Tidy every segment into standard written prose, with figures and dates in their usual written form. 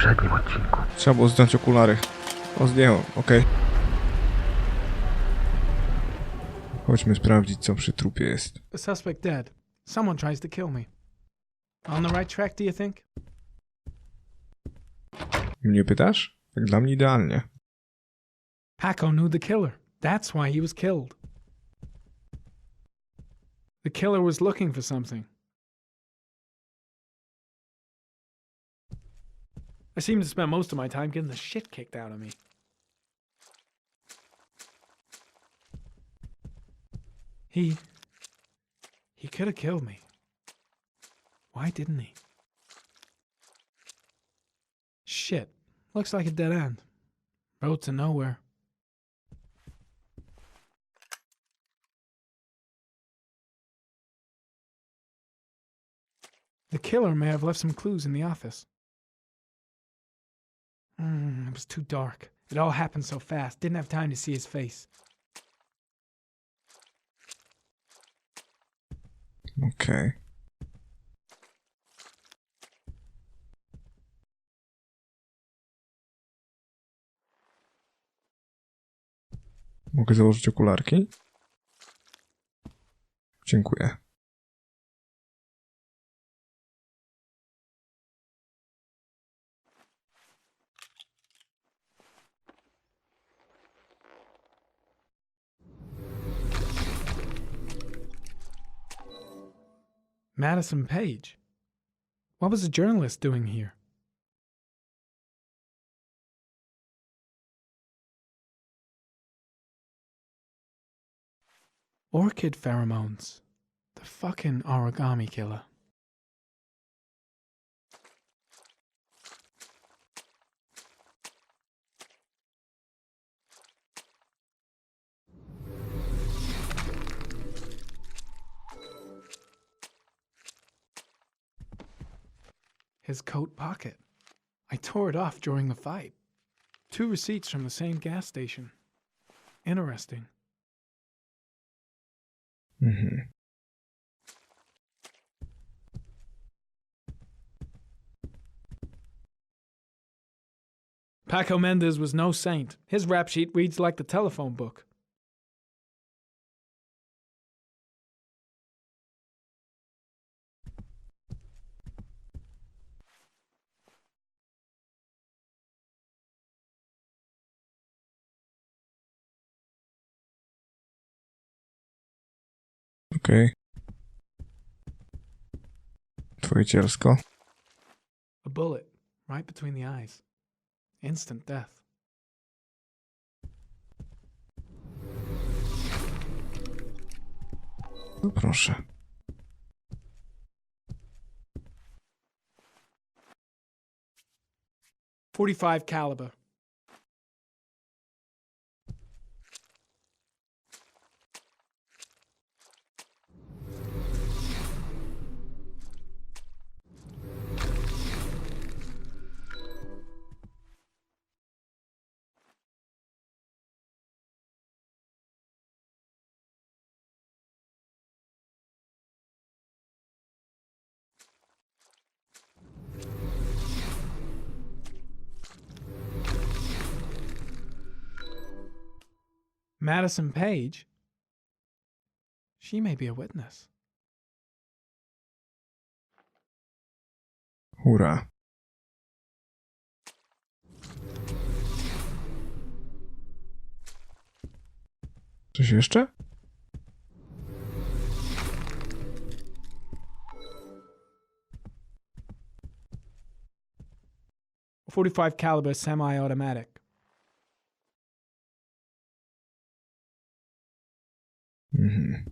poprzednim odcinku. Trzeba było zdjąć okulary. O, zdjąłem, okej. Chodźmy sprawdzić, co przy trupie jest. The suspect dead. Someone tries to kill me. On the right track, do you think? Mnie pytasz? Tak dla mnie idealnie. Paco knew the killer. That's why he was killed. The killer was looking for something. I seem to spend most of my time getting the shit kicked out of me. He could have killed me. Why didn't he? Shit. Looks like a dead end. Road to nowhere. The killer may have left some clues in the office. It was too dark. It all happened so fast. Didn't have time to see his face. Okej. Mogę założyć okularki? Dziękuję. Madison Page. What was a journalist doing here? Orchid pheromones. The fucking origami killer. His coat pocket. I tore it off during the fight. 2 receipts from the same gas station. Interesting. Mhm. Paco Mendez was no saint. His rap sheet reads like the telephone book. Okej. Twoje cielsko. A bullet, right between the eyes. Instant death. No proszę. .45 caliber. Madison Page? She may be a witness. Hurra. Coś jeszcze? .45 caliber semi-automatic. Mhm.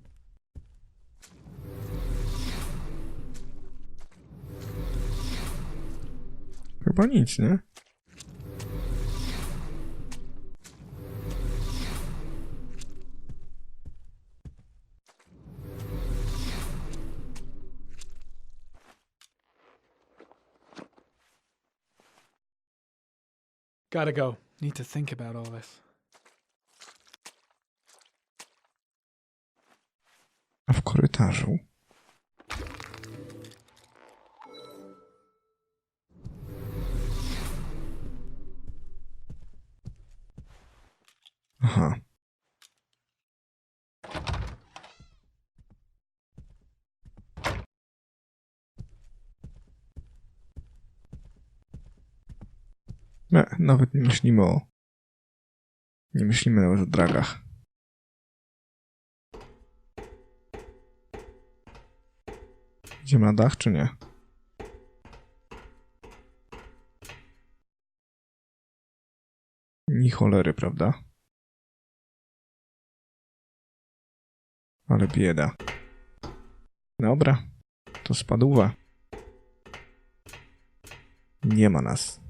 Chyba nic, nie? Gotta go. Need to think about all this. A w korytarzu? Aha. Nawet nie myślimy o... Nie myślimy nawet o dragach. Idziemy na dach, czy nie? Ni cholery, prawda? Ale bieda. Dobra, to spadła. Nie ma nas.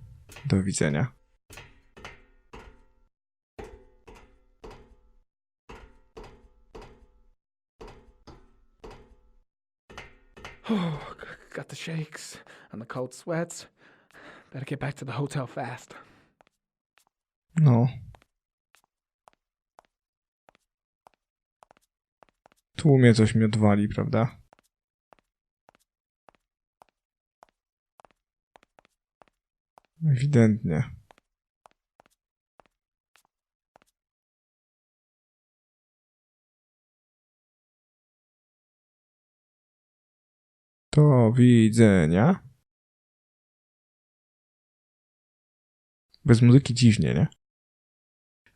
Do widzenia. Oh, got the shakes and the cold sweats. Better get back to the hotel fast. No. W tłumie coś mi odwali, prawda? Ewidentnie. Do widzenia. Bez muzyki dziwnie, nie?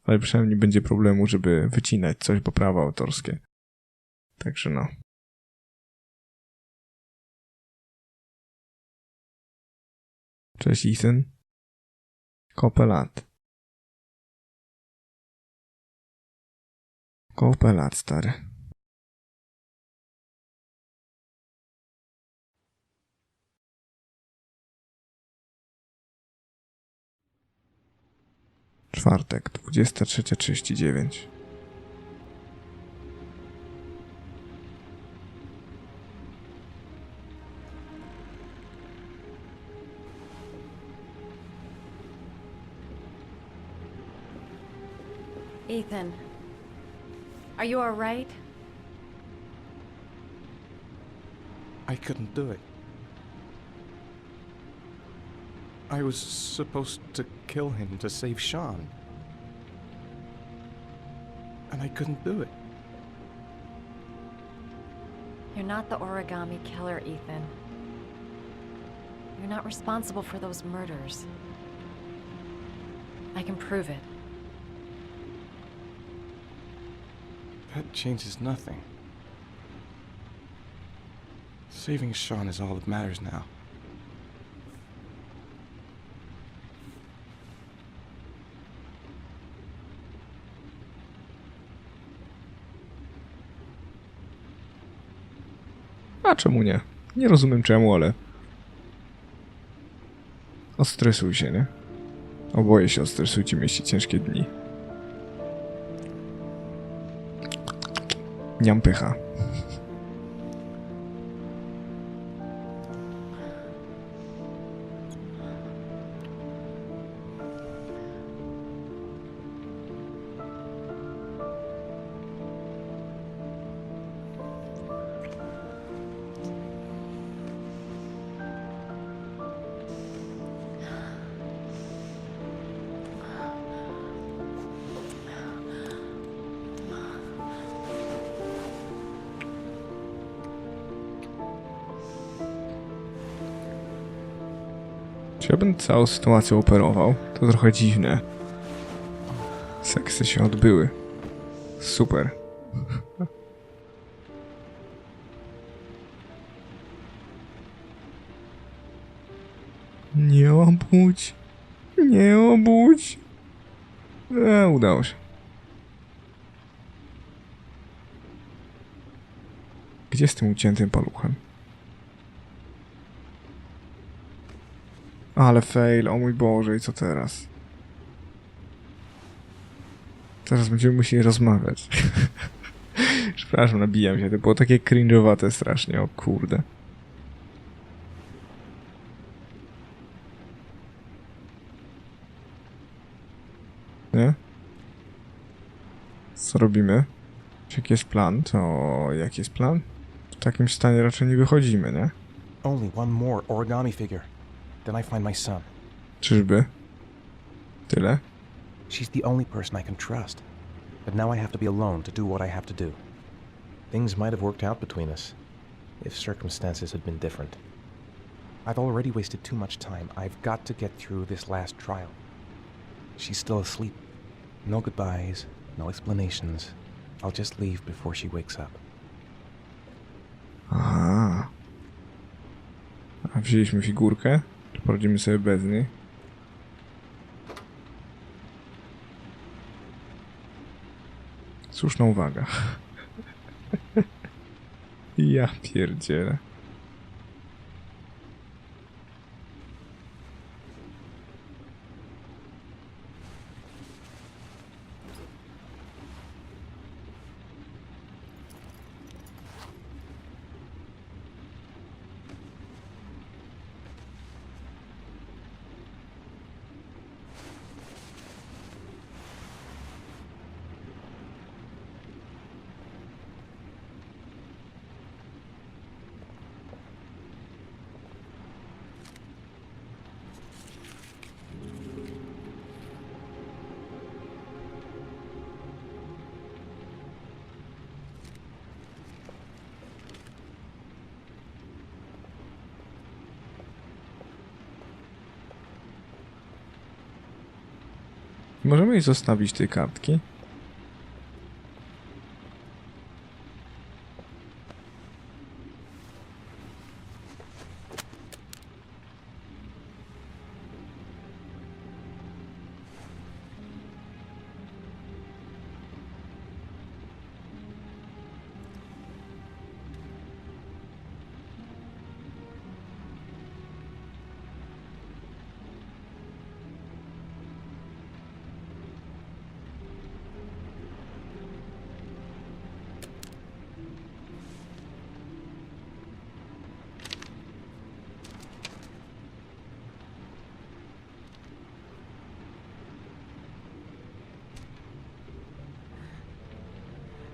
Ale przynajmniej nie będzie problemu, żeby wycinać coś, bo prawa autorskie. Także no. Cześć Ethan. Kopę lat. Kopę lat, stary. Czwartek, 23:39. Ethan, are you all right? I couldn't do it. I was supposed to kill him to save Sean. And I couldn't do it. You're not the origami killer, Ethan. You're not responsible for those murders. I can prove it. That changes nothing. Saving Sean is all that matters now. A czemu nie? Nie rozumiem czemu, ale... Ostresuj się, nie? Oboje się ostresujcie, mieście ciężkie dni. Niam pycha. Czy ja bym całą sytuacją operował? To trochę dziwne. Seksy się odbyły. Super. Nie obudź. Nie obudź. Udało się. Gdzie z tym uciętym paluchem? Ale fail, o mój Boże, i co teraz? Teraz będziemy musieli rozmawiać. Przepraszam, nabijam się, to było takie cringe'owate strasznie, o kurde. Nie? Co robimy? Czy jaki jest plan? To jaki jest plan? W takim stanie raczej nie wychodzimy, nie? Only one more origami figure. Then I find my son. Czyżby? Tyle? She's the only person I can trust. But now I have to be alone to do what I have to do. Things might have worked out between us, if circumstances had been different. I've already wasted too much time. I've got to get through this last trial. She's still asleep. No goodbyes, no explanations. I'll just leave before she wakes up. Aha. A wzięliśmy figurkę? Czy poradzimy sobie bez niej? Słuszna uwaga. Ja pierdzielę. Możemy jej zostawić tej kartki?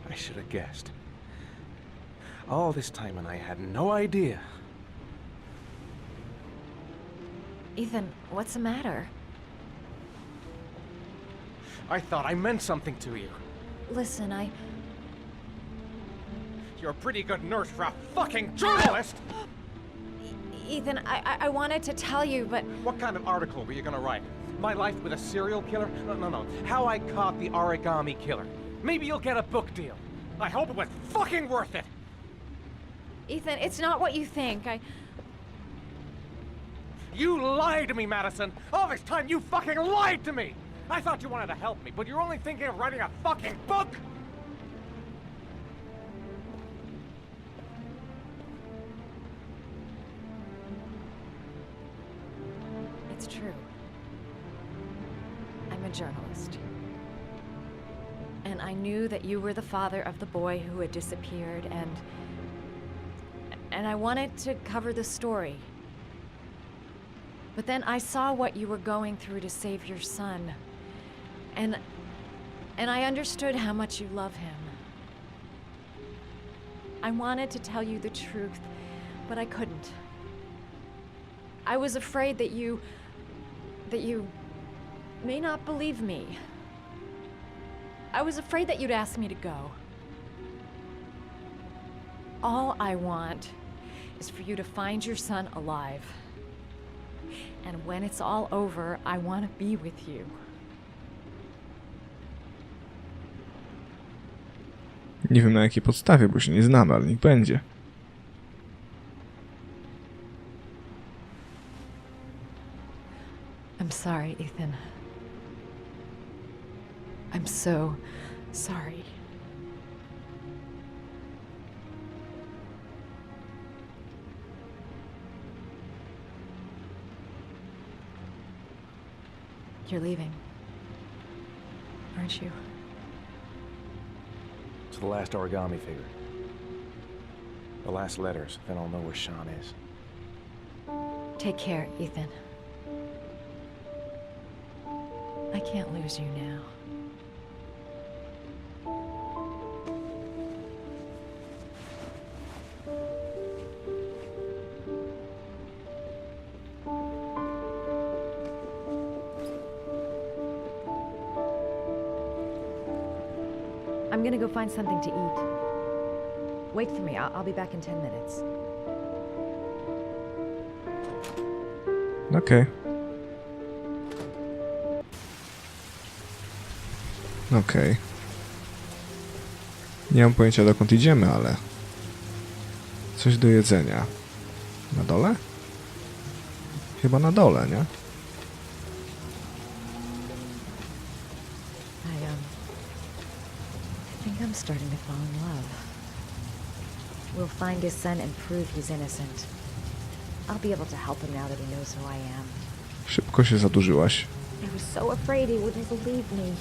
I should have guessed. All this time and I had no idea. Ethan, what's the matter? I thought I meant something to you. Listen, You're a pretty good nurse for a fucking journalist! Ethan, I wanted to tell you, but What kind of article were you gonna write? My life with a serial killer? No. How I caught the origami killer. Maybe you'll get a book deal. I hope it was fucking worth it! Ethan, it's not what you think. You lied to me, Madison! All this time you fucking lied to me! I thought you wanted to help me, but you're only thinking of writing a fucking book! It's true. I'm a journalist. And I knew that you were the father of the boy who had disappeared, and I wanted to cover the story. But then I saw what you were going through to save your son. And I understood how much you love him. I wanted to tell you the truth, but I couldn't. I was afraid that you may not believe me. I was afraid that you'd ask me to go. All I want is for you to find your son alive. And when it's all over, I want to be with you. Nie wiem na jakiej podstawie, bo się nie znamy, ale niech będzie. I'm sorry, Ethan. I'm so sorry. You're leaving, aren't you? It's the last origami figure. The last letters, then I'll know where Sean is. Take care, Ethan. I can't lose you now. I'm gonna go find something to eat. Wait for me. I'll be back in 10 minutes. Okej. Okej. Nie mam pojęcia, dokąd idziemy, ale... Coś do jedzenia. Na dole? Chyba na dole, nie? I think I'm starting to fall in love. We'll find his son and prove he's innocent. I'll be able to help him now that he knows who I am. Szybko się zadłużyłaś. I was so afraid he wouldn't believe me.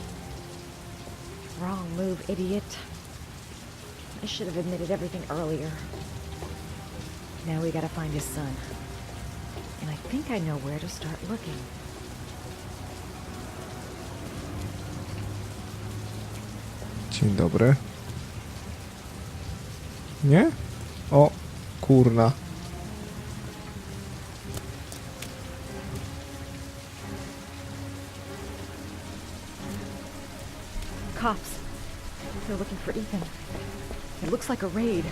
Wrong move, idiot. I should have admitted everything earlier. Now we gotta find his son. And I think I know where to start looking. Dzień dobry. Nie? O, kurna. Cops. They're looking for Ethan. It looks like a raid.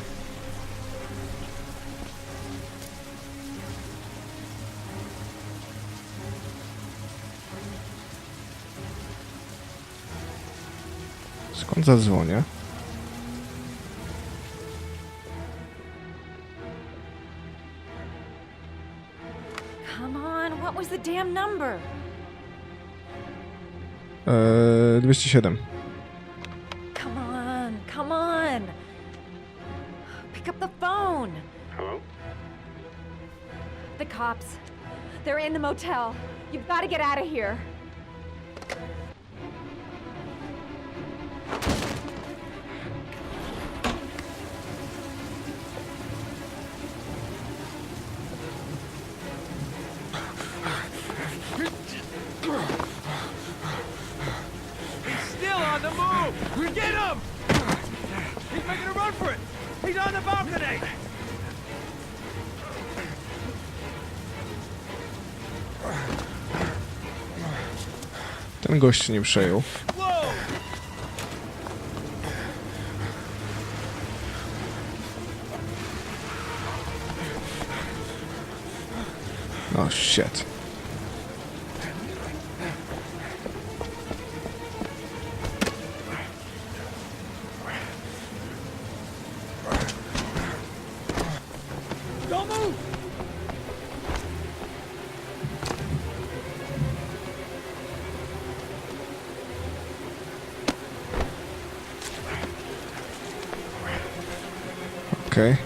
Skąd zadzwonię? Come on, what was the damn number? 207. Come on. Pick up the phone. Hello? The cops. They're in the motel. You've got to get out of here. He's still on the move! Get him! He's making a run for it! He's on the balcony! Ten gość się nie przejął. Whoa! Oh shit. Don't move! Okej.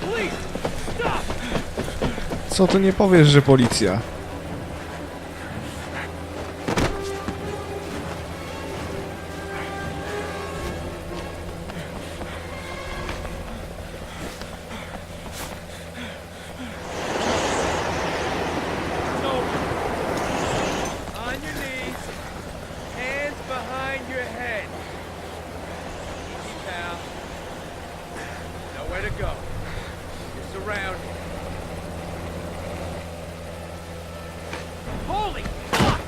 Please! Stop! Co ty nie powiesz, że policja? No. On your knees. Hands behind your head. Easy, pal. Nowhere to go. You're surrounded. Holy fuck!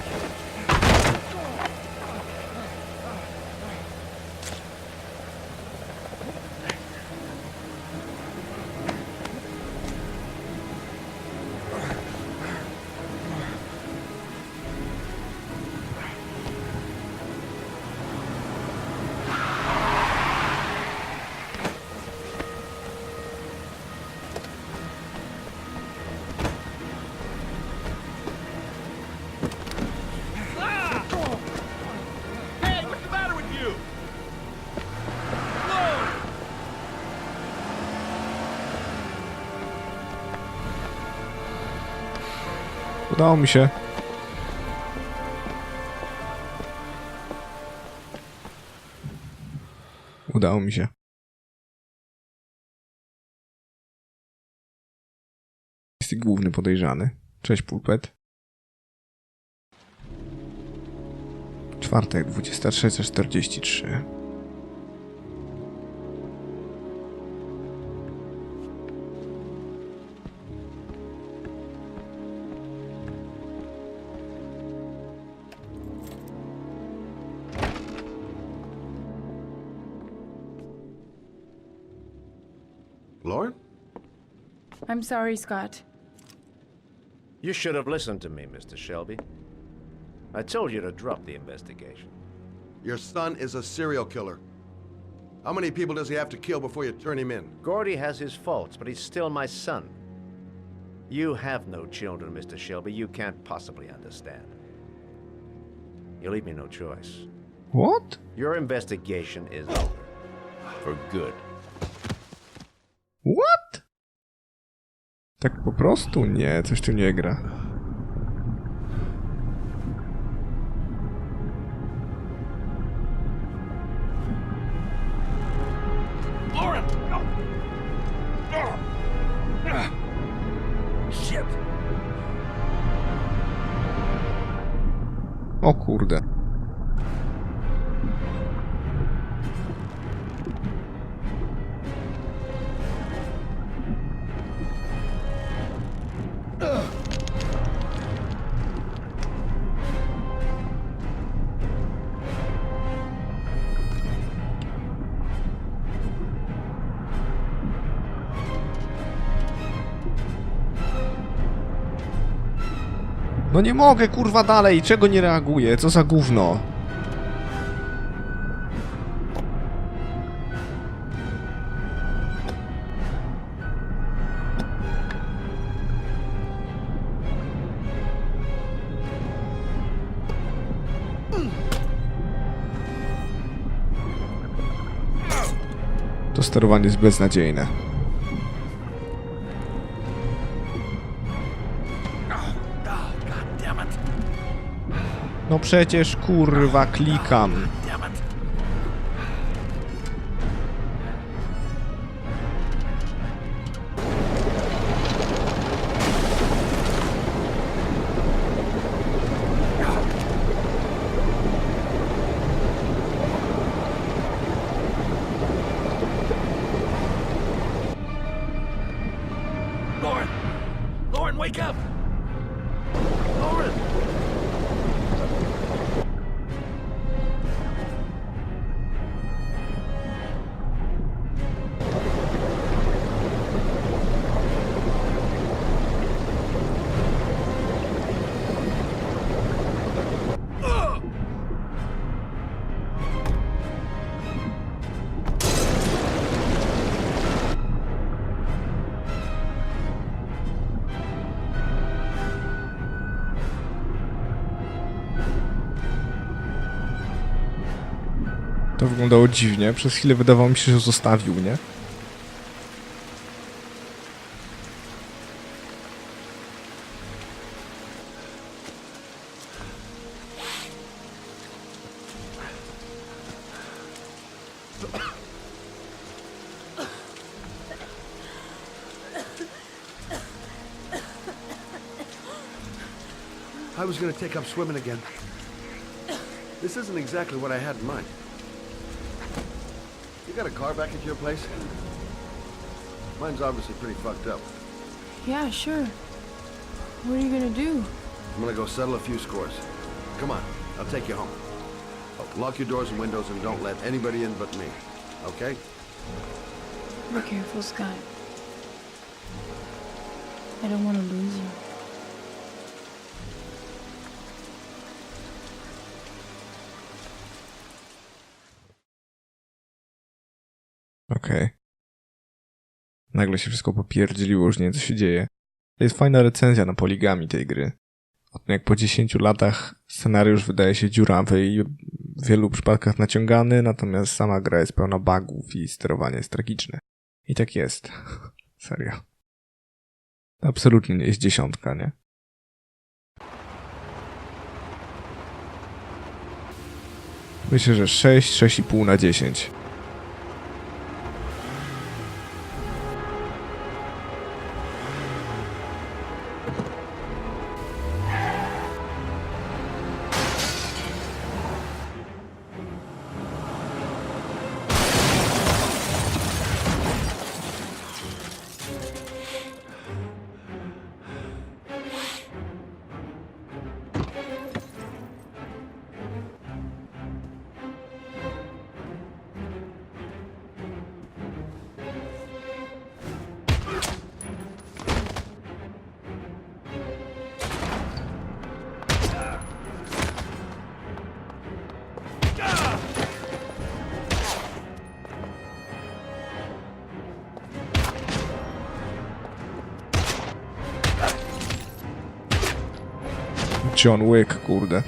Hey, what's the matter with you? Whoa! Udało mi się. Udało mi się. Jest główny podejrzany. Cześć, Pulpet. czwartek, 23:43. Lauren? I'm sorry, Scott. You should have listened to me, Mr. Shelby. I told you to drop the investigation. Your son is a serial killer. How many people does he have to kill before you turn him in? Gordy has his faults, but he's still my son. You have no children, Mr. Shelby. You can't possibly understand. You leave me no choice. What? Your investigation is over. For good. What? Tak po prostu? Nie, coś tu nie gra. Lauren! Shit! O kurde. No nie mogę, kurwa, dalej! Czego nie reaguję? Co za gówno? To sterowanie jest beznadziejne. No przecież, kurwa, klikam. Lauren! Lauren, wake up! Lauren! To wyglądało dziwnie. Przez chwilę wydawało mi się, że zostawił, nie? I was gonna take up swimming again. This isn't exactly what I had in mind. You got a car back at your place? Mine's obviously pretty fucked up. Yeah, sure. What are you gonna do? I'm gonna go settle a few scores. Come on, I'll take you home. Oh, lock your doors and windows and don't let anybody in but me. Okay? Be careful, Scott. I don't want to lose you. Okej. Nagle się wszystko popierdzieliło, już nie wiem, co się dzieje. To jest fajna recenzja na Poligami tej gry. Jak po 10 latach scenariusz wydaje się dziurawy i w wielu przypadkach naciągany, natomiast sama gra jest pełna bugów i sterowanie jest tragiczne. I tak jest. Serio. Absolutnie nie jest 10, nie? Myślę, że 6, 6,5 na 10. John Wick, kurde.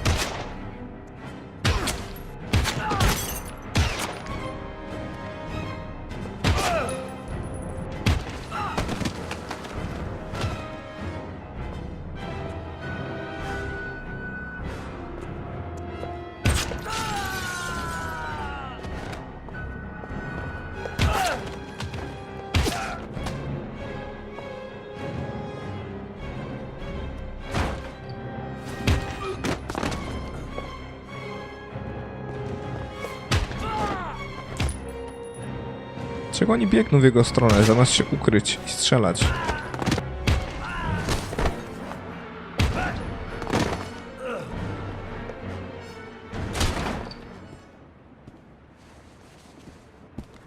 Czego oni biegną w jego stronę, zamiast się ukryć i strzelać?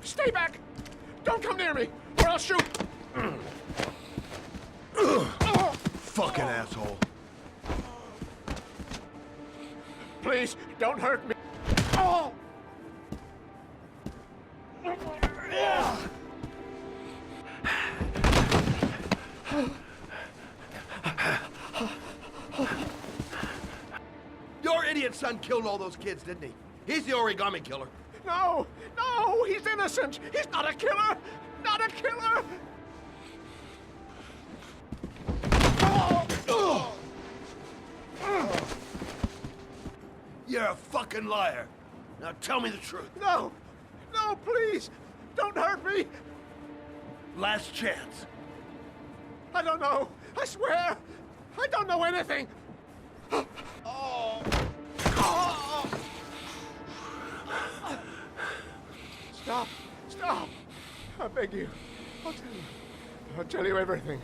Stay back! Don't come near me, or I'll shoot! Fucking asshole. Please, don't hurt me. Oh! Your idiot son killed all those kids, didn't he? He's the origami killer. No, no, he's innocent. He's not a killer. Not a killer. You're a fucking liar. Now tell me the truth. No, no, please, don't hurt me. Last chance. I don't know. I swear, I don't know anything. Oh. Oh. Stop, stop. I beg you. I'll tell you. I'll tell you everything.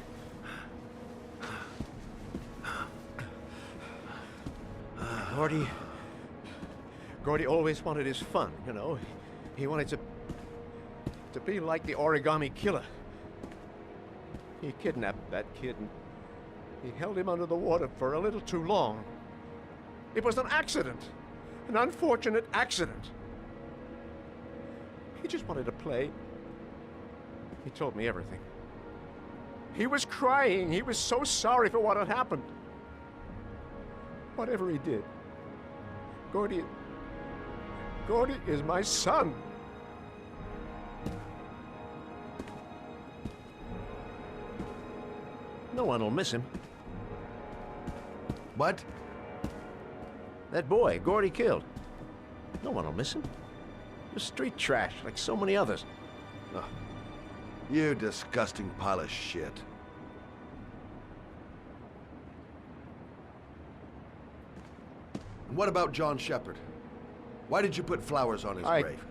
Gordy always wanted his fun, you know. He wanted to be like the origami killer. He kidnapped that kid and he held him under the water for a little too long. It was an accident, an unfortunate accident. He just wanted to play. He told me everything. He was crying. He was so sorry for what had happened. Whatever he did, Gordy is my son. No one will miss him. What? That boy, Gordy killed. No one will miss him. Just street trash, like so many others. Oh, you disgusting pile of shit. And what about John Shepard? Why did you put flowers on his grave?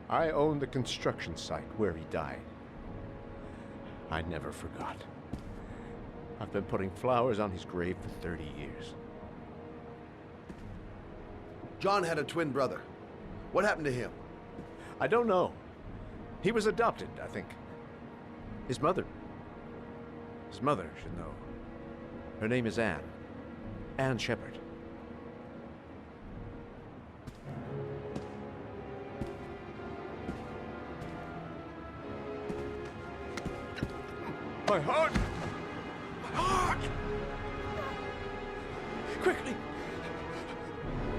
I own the construction site where he died. I never forgot. I've been putting flowers on his grave for 30 years. John had a twin brother. What happened to him? I don't know. He was adopted, I think. His mother should know. Her name is Anne. Anne Shepard. My heart! My heart! Quickly!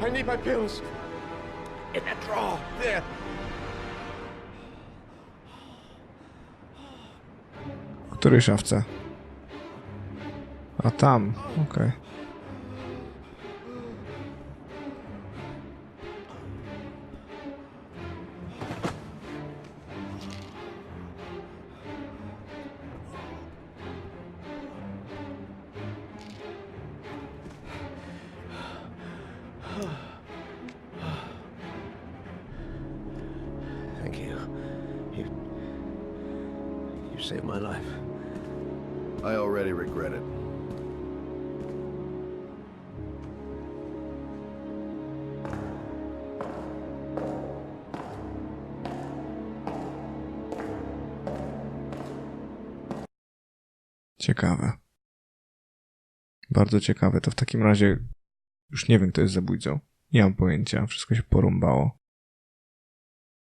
I need my pills. In that drawer, there. W której szafce? A tam, okej. Thank you. You saved my life. I already regret it. Ciekawe. Bardzo ciekawe. To w takim razie już nie wiem, kto jest zabójcą. Nie mam pojęcia. Wszystko się porąbało.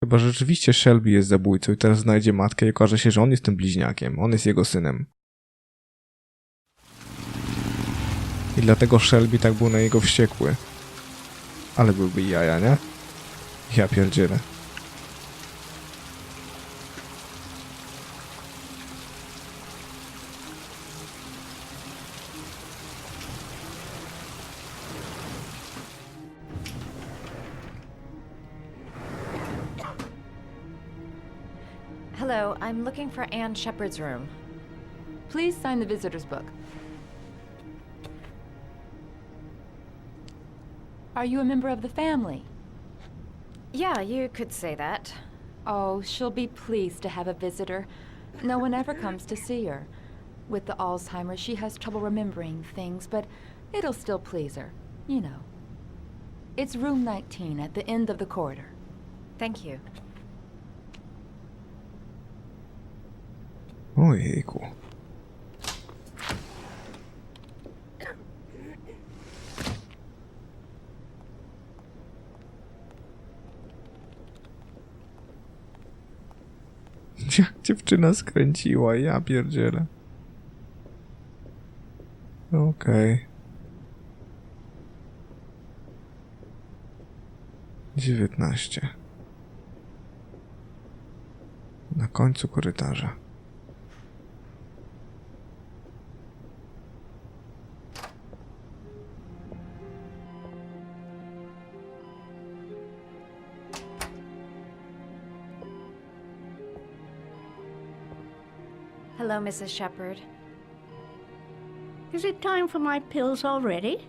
Chyba że rzeczywiście Shelby jest zabójcą i teraz znajdzie matkę i okaże się, że on jest tym bliźniakiem. On jest jego synem. I dlatego Shelby tak był na niego wściekły. Ale byłby jaja, nie? Ja pierdzielę. Hello, I'm looking for Anne Shepard's room. Please sign the visitor's book. Are you a member of the family? Yeah, you could say that. Oh, she'll be pleased to have a visitor. No one ever comes to see her. With the Alzheimer's, she has trouble remembering things, but it'll still please her, you know. It's room 19 at the end of the corridor. Thank you. Ojejku. Jak dziewczyna skręciła, ja pierdzielę. Okej. 19. Na końcu korytarza. Hello, Mrs. Shepard. Is it time for my pills already?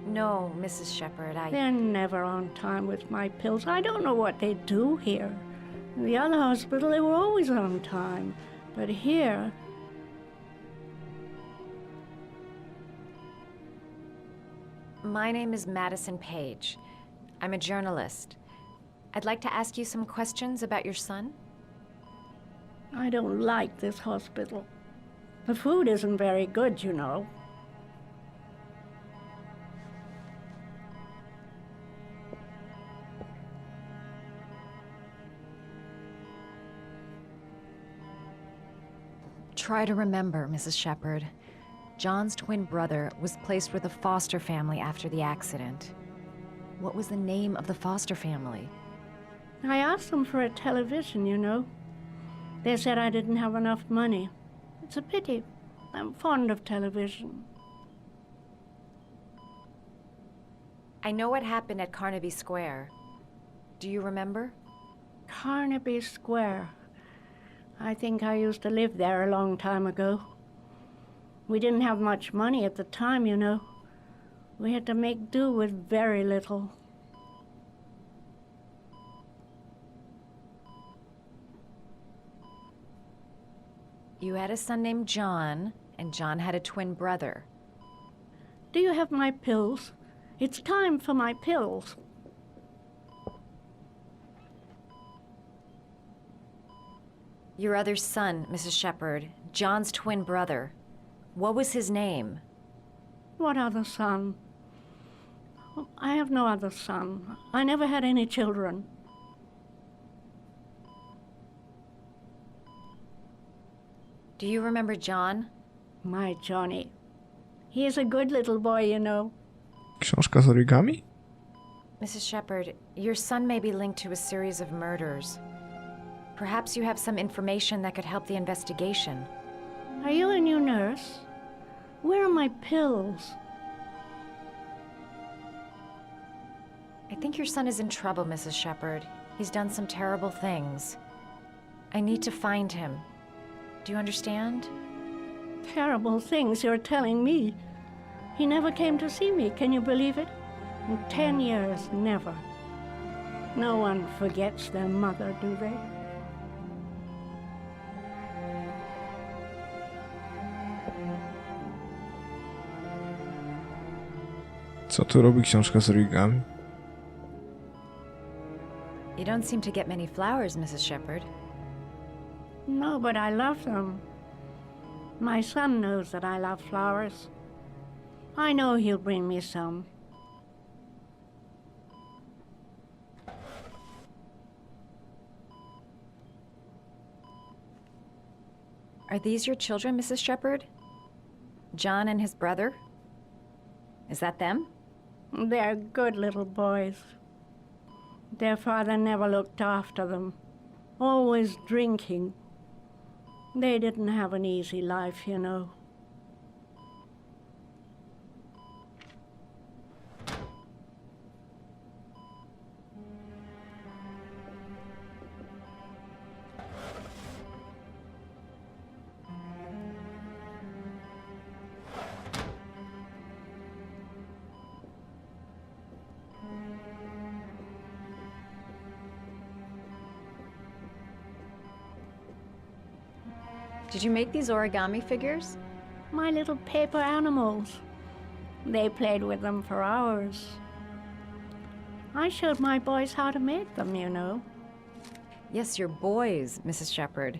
No, Mrs. Shepard, They're never on time with my pills. I don't know what they do here. In the other hospital, they were always on time. But here... My name is Madison Page. I'm a journalist. I'd like to ask you some questions about your son. I don't like this hospital. The food isn't very good, you know. Try to remember, Mrs. Shepard. John's twin brother was placed with a foster family after the accident. What was the name of the foster family? I asked them for a television, you know. They said I didn't have enough money. It's a pity. I'm fond of television. I know what happened at Carnaby Square. Do you remember? Carnaby Square. I think I used to live there a long time ago. We didn't have much money at the time, you know. We had to make do with very little. You had a son named John, and John had a twin brother. Do you have my pills? It's time for my pills. Your other son, Mrs. Shepard, John's twin brother. What was his name? What other son? Oh, I have no other son. I never had any children. Do you remember John? My Johnny. He is a good little boy, you know. Książka z origami? Mrs. Shepard, your son may be linked to a series of murders. Perhaps you have some information that could help the investigation. Are you a new nurse? Where are my pills? I think your son is in trouble, Mrs. Shepard. He's done some terrible things. I need to find him. Do you understand? Terrible things you're telling me. He never came to see me, can you believe it? In 10 years, never. No one forgets their mother, do they? Co tu robi książka z origami? You don't seem to get many flowers, Mrs. Shepard. No, but I love them. My son knows that I love flowers. I know he'll bring me some. Are these your children, Mrs. Shepard? John and his brother? Is that them? They're good little boys. Their father never looked after them, always drinking. They didn't have an easy life, you know. Did you make these origami figures? My little paper animals. They played with them for hours. I showed my boys how to make them, you know. Yes, your boys, Mrs. Shepherd.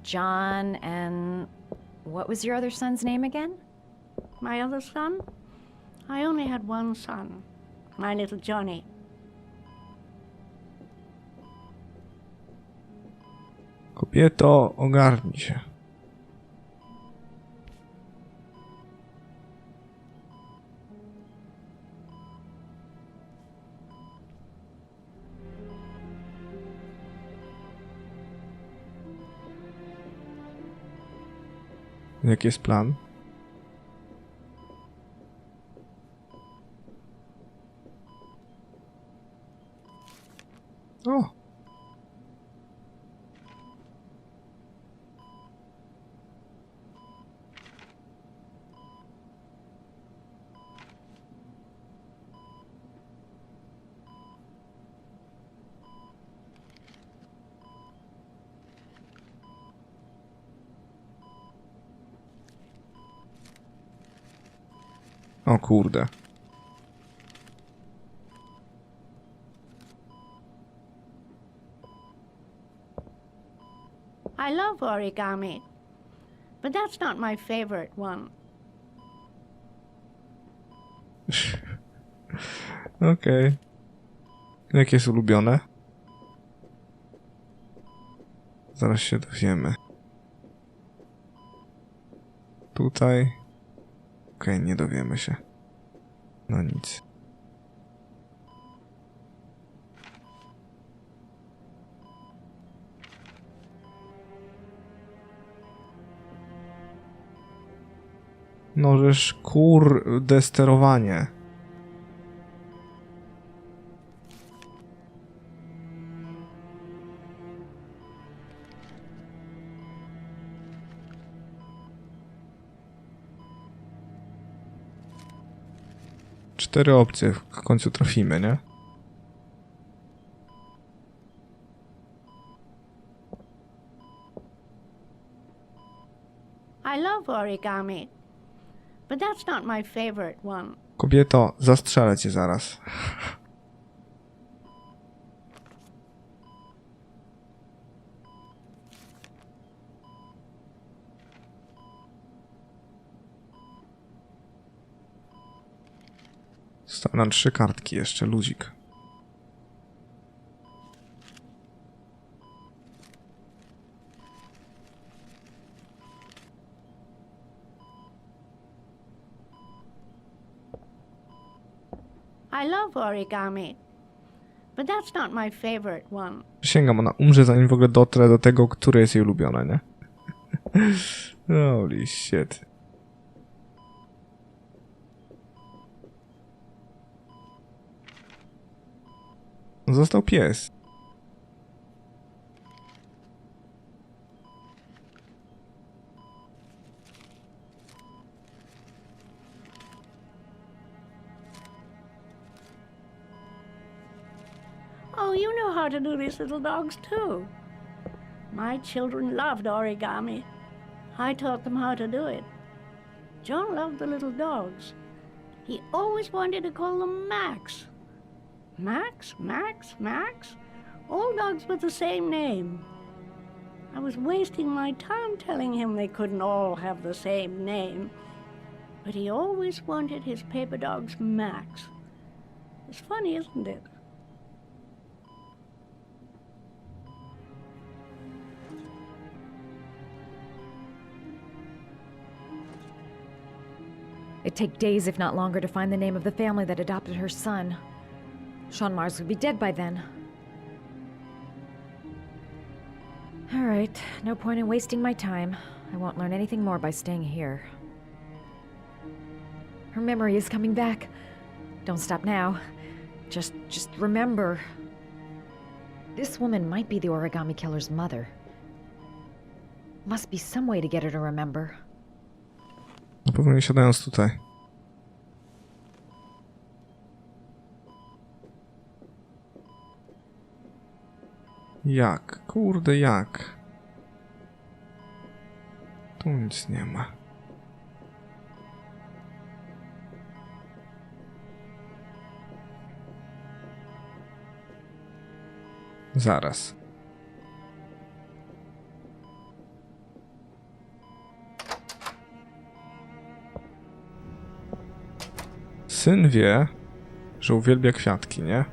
John and... what was your other son's name again? My other son? I only had one son, my little Johnny. Kobieto, ogarnij się. Jaki jest plan? O! O kurde. I love origami, but that's not my favorite one. Okej. Jakie jest ulubione? Zaraz się dowiemy. Tutaj. Okej, nie dowiemy się. No nic. No żeż kurde sterowanie. Cztery opcje, w końcu trafimy, nie? I love origami, but that's not my favorite one. Kobieto, zastrzelę cię zaraz. Zostały nam 3 kartki jeszcze, luzik. I love origami, but that's not my favorite one. Przysięgam, ona umrze zanim w ogóle dotrę do tego, które jest jej ulubione, nie? Holy shit. Został pies. Oh, you know how to do these little dogs too. My children loved origami. I taught them how to do it. John loved the little dogs. He always wanted to call them Max. Max, Max, Max? All dogs with the same name. I was wasting my time telling him they couldn't all have the same name. But he always wanted his paper dogs Max. It's funny, isn't it? It'd take days, if not longer, to find the name of the family that adopted her son. Sean Mars would be dead by then. All right, no point in wasting my time. I won't learn anything more by staying here. Her memory is coming back. Don't stop now. Just remember. This woman might be the origami killer's mother. Must be some way to get her to remember. Na pewno nie siadając tutaj. Jak? Kurde, jak? Tu nic nie ma. Zaraz. Syn wie, że uwielbia kwiatki, nie?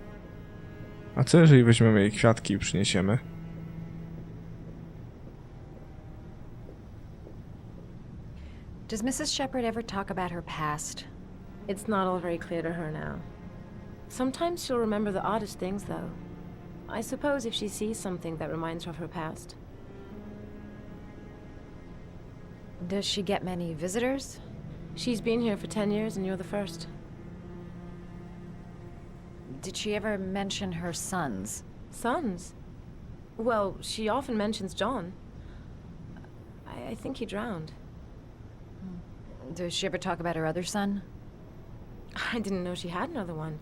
A co jeżeli weźmiemy jej kwiatki i przyniesiemy? Does Mrs. Shepherd ever talk about her past? It's not all very clear to her now. Sometimes she'll remember the oddest things, though. I suppose if she sees something that reminds her of her past. Does she get many visitors? She's been here for 10 years and you're the first. Did she ever mention her sons? Sons? Well, she often mentions John. I think he drowned. Does she ever talk about her other son? I didn't know she had another one.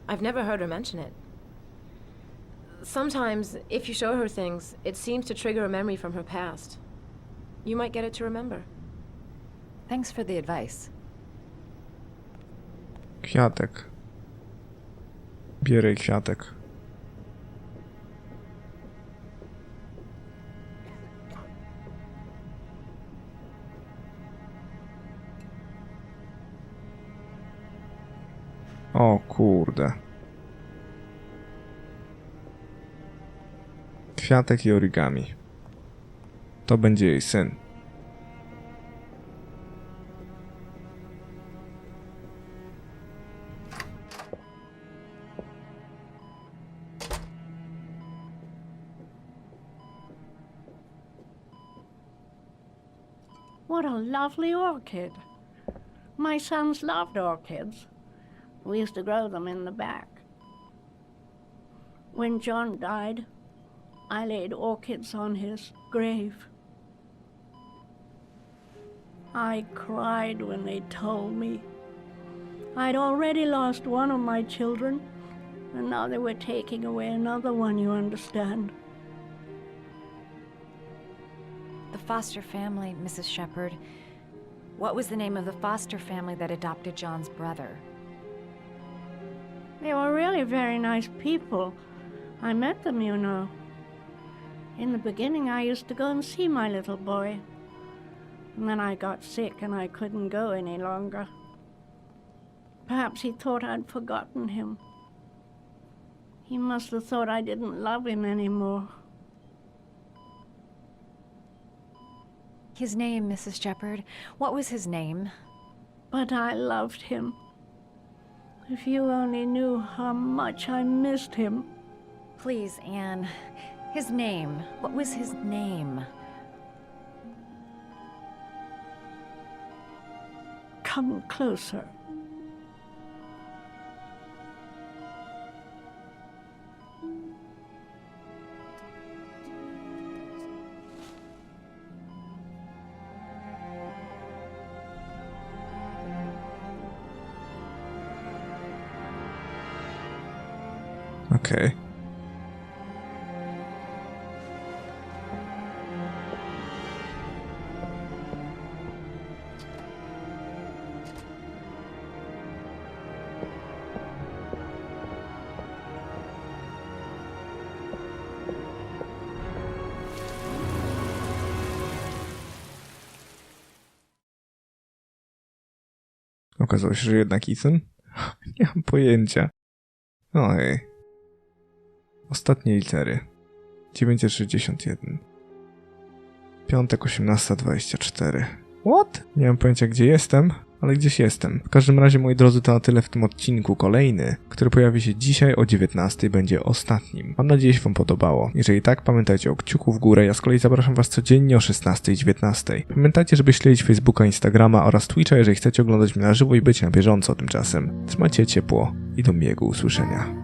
I've never heard her mention it. Sometimes, if you show her things, it seems to trigger a memory from her past. You might get it to remember. Thanks for the advice. Kwiatek. Bierę kwiatek. O kurde. Kwiatek i origami. To będzie jej syn. What a lovely orchid. My sons loved orchids. We used to grow them in the back. When John died, I laid orchids on his grave. I cried when they told me. I'd already lost one of my children, and now they were taking away another one, you understand. The foster family, Mrs. Shepherd. What was the name of the foster family that adopted John's brother? They were really very nice people. I met them, you know. In the beginning, I used to go and see my little boy. And then I got sick and I couldn't go any longer. Perhaps he thought I'd forgotten him. He must have thought I didn't love him anymore. His name, Mrs. Shepherd. What was his name? But I loved him. If you only knew how much I missed him. Please, Anne. His name. What was his name? Come closer. Okej. Okazało się, że jednak Ethan? Nie mam pojęcia. Ojej. Ostatnie litery. 961. Piątek 18:24. What? Nie mam pojęcia, gdzie jestem, ale gdzieś jestem. W każdym razie, moi drodzy, to na tyle w tym odcinku. Kolejny, który pojawi się dzisiaj o 19:00, będzie ostatnim. Mam nadzieję, że się wam podobało. Jeżeli tak, pamiętajcie o kciuku w górę. Ja z kolei zapraszam was codziennie o 16:00 i 19:00. Pamiętajcie, żeby śledzić Facebooka, Instagrama oraz Twitcha, jeżeli chcecie oglądać mnie na żywo i być na bieżąco tymczasem. Trzymajcie ciepło i do miłego usłyszenia.